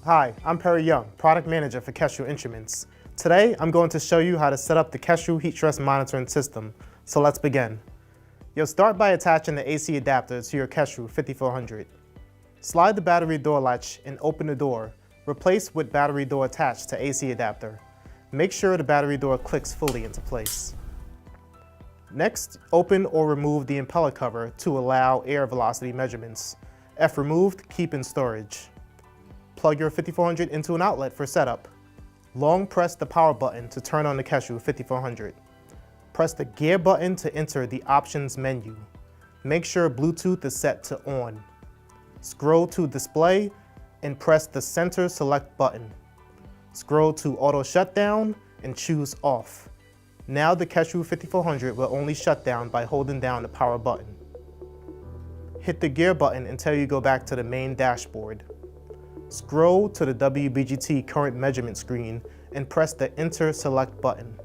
Hi, I'm Perry Young, Product Manager for Kestrel Instruments. Today, I'm going to show you how to set up the Kestrel heat stress monitoring system. So let's begin. You'll start by attaching the AC adapter to your Kestrel 5400. Slide the battery door latch and open the door. Replace with battery door attached to AC adapter. Make sure the battery door clicks fully into place. Next, open or remove the impeller cover to allow air velocity measurements. If removed, keep in storage. Plug your 5400 into an outlet for setup. Long press the power button to turn on the Kestrel 5400. Press the gear button to enter the options menu. Make sure Bluetooth is set to on. Scroll to display and press the center select button. Scroll to auto shutdown and choose off. Now the Kestrel 5400 will only shut down by holding down the power button. Hit the gear button until you go back to the main dashboard. Scroll to the WBGT current measurement screen and press the Enter Select button.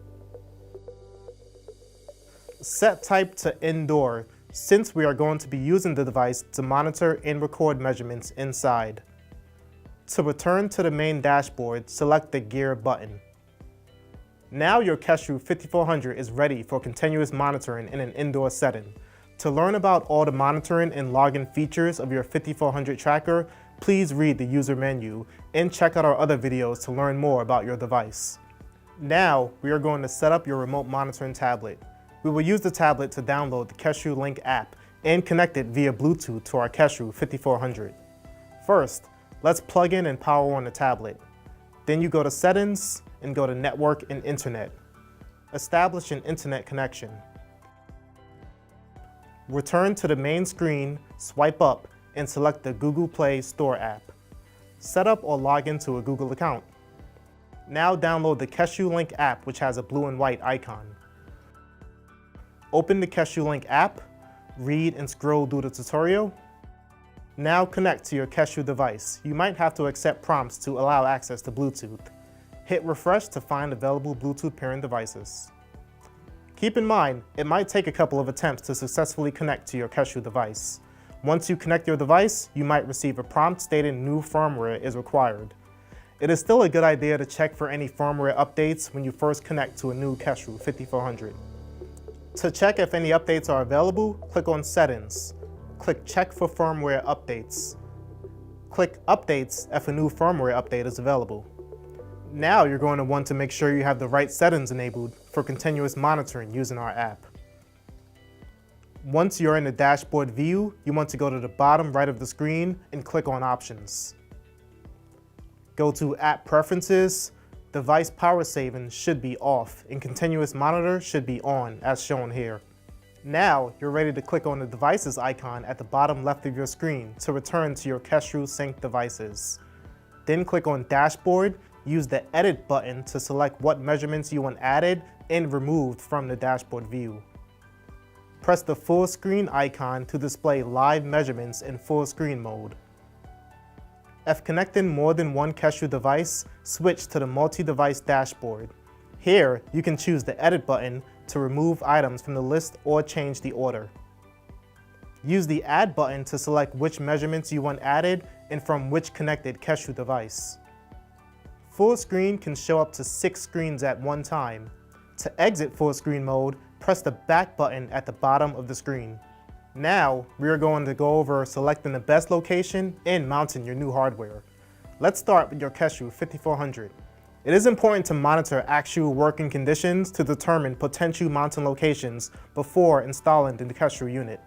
Set type to indoor, since we are going to be using the device to monitor and record measurements inside. To return to the main dashboard, select the Gear button. Now your Kestrel 5400 is ready for continuous monitoring in an indoor setting. To learn about all the monitoring and logging features of your 5400 tracker, please read the user menu and check out our other videos to learn more about your device. Now, we are going to set up your remote monitoring tablet. We will use the tablet to download the Kestrel Link app and connect it via Bluetooth to our Kestrel 5400. First, let's plug in and power on the tablet. Then you go to Settings and go to Network and Internet. Establish an internet connection. Return to the main screen, swipe up, and select the Google Play Store app. Set up or log into a Google account. Now download the Kestrel Link app, which has a blue and white icon. Open the Kestrel Link app, read and scroll through the tutorial. Now connect to your Kestrel device. You might have to accept prompts to allow access to Bluetooth. Hit refresh to find available Bluetooth pairing devices. Keep in mind, it might take a couple of attempts to successfully connect to your Kestrel device. Once you connect your device, you might receive a prompt stating new firmware is required. It is still a good idea to check for any firmware updates when you first connect to a new Kestrel 5400. To check if any updates are available, click on Settings. Click Check for Firmware Updates. Click Updates if a new firmware update is available. Now you're going to want to make sure you have the right settings enabled for continuous monitoring using our app. Once you're in the dashboard view, you want to go to the bottom right of the screen and click on Options. Go to App Preferences. Device power saving should be off and continuous monitor should be on, as shown here. Now you're ready to click on the Devices icon at the bottom left of your screen to return to your Kestrel Sync devices. Then click on Dashboard. Use the Edit button to select what measurements you want added and removed from the dashboard view. Press the full screen icon to display live measurements in full screen mode. If connecting more than one Kestrel device, switch to the multi-device dashboard. Here, you can choose the Edit button to remove items from the list or change the order. Use the Add button to select which measurements you want added and from which connected Kestrel device. Full screen can show up to 6 screens at one time. To exit full screen mode, press the back button at the bottom of the screen. Now, we are going to go over selecting the best location and mounting your new hardware. Let's start with your Kestrel 5400. It is important to monitor actual working conditions to determine potential mounting locations before installing the Kestrel unit.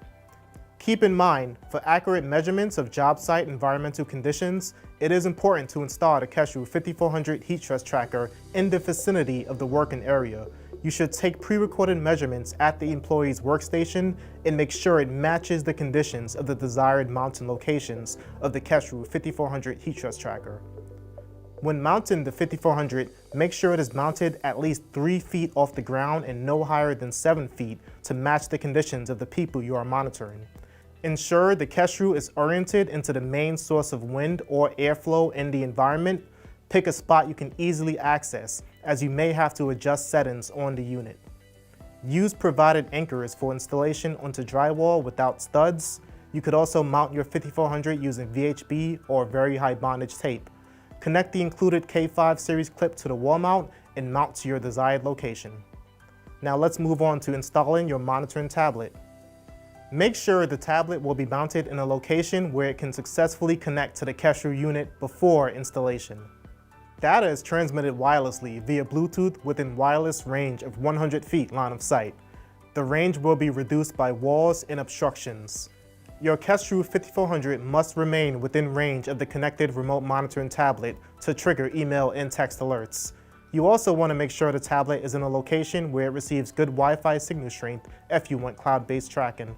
Keep in mind, for accurate measurements of job site environmental conditions, it is important to install the Kestrel 5400 heat stress tracker in the vicinity of the working area. You should take pre-recorded measurements at the employee's workstation and make sure it matches the conditions of the desired mounting locations of the Kestrel 5400 heat stress tracker. When mounting the 5400, make sure it is mounted at least 3 feet off the ground and no higher than 7 feet to match the conditions of the people you are monitoring. Ensure the Kestrel is oriented into the main source of wind or airflow in the environment. Pick a spot you can easily access, as you may have to adjust settings on the unit. Use provided anchors for installation onto drywall without studs. You could also mount your 5400 using VHB or very high bondage tape. Connect the included K5 series clip to the wall mount and mount to your desired location. Now let's move on to installing your monitoring tablet. Make sure the tablet will be mounted in a location where it can successfully connect to the Kestrel unit before installation. Data is transmitted wirelessly via Bluetooth within wireless range of 100 feet line of sight. The range will be reduced by walls and obstructions. Your Kestrel 5400 must remain within range of the connected remote monitoring tablet to trigger email and text alerts. You also want to make sure the tablet is in a location where it receives good Wi-Fi signal strength if you want cloud-based tracking.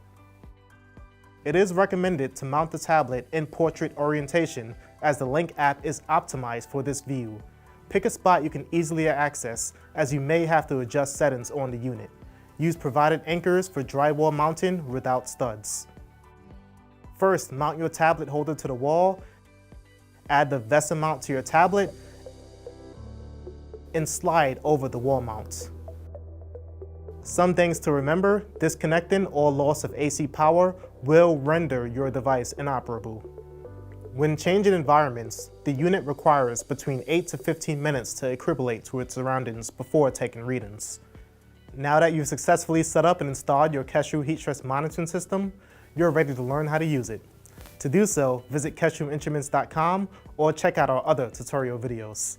It is recommended to mount the tablet in portrait orientation as the Link app is optimized for this view. Pick a spot you can easily access as you may have to adjust settings on the unit. Use provided anchors for drywall mounting without studs. First, mount your tablet holder to the wall, add the VESA mount to your tablet, and slide over the wall mount. Some things to remember: disconnecting or loss of AC power will render your device inoperable. When changing environments, the unit requires between 8 to 15 minutes to equilibrate to its surroundings before taking readings. Now that you've successfully set up and installed your Kestrel heat stress monitoring system, you're ready to learn how to use it. To do so, visit KestrelInstruments.com or check out our other tutorial videos.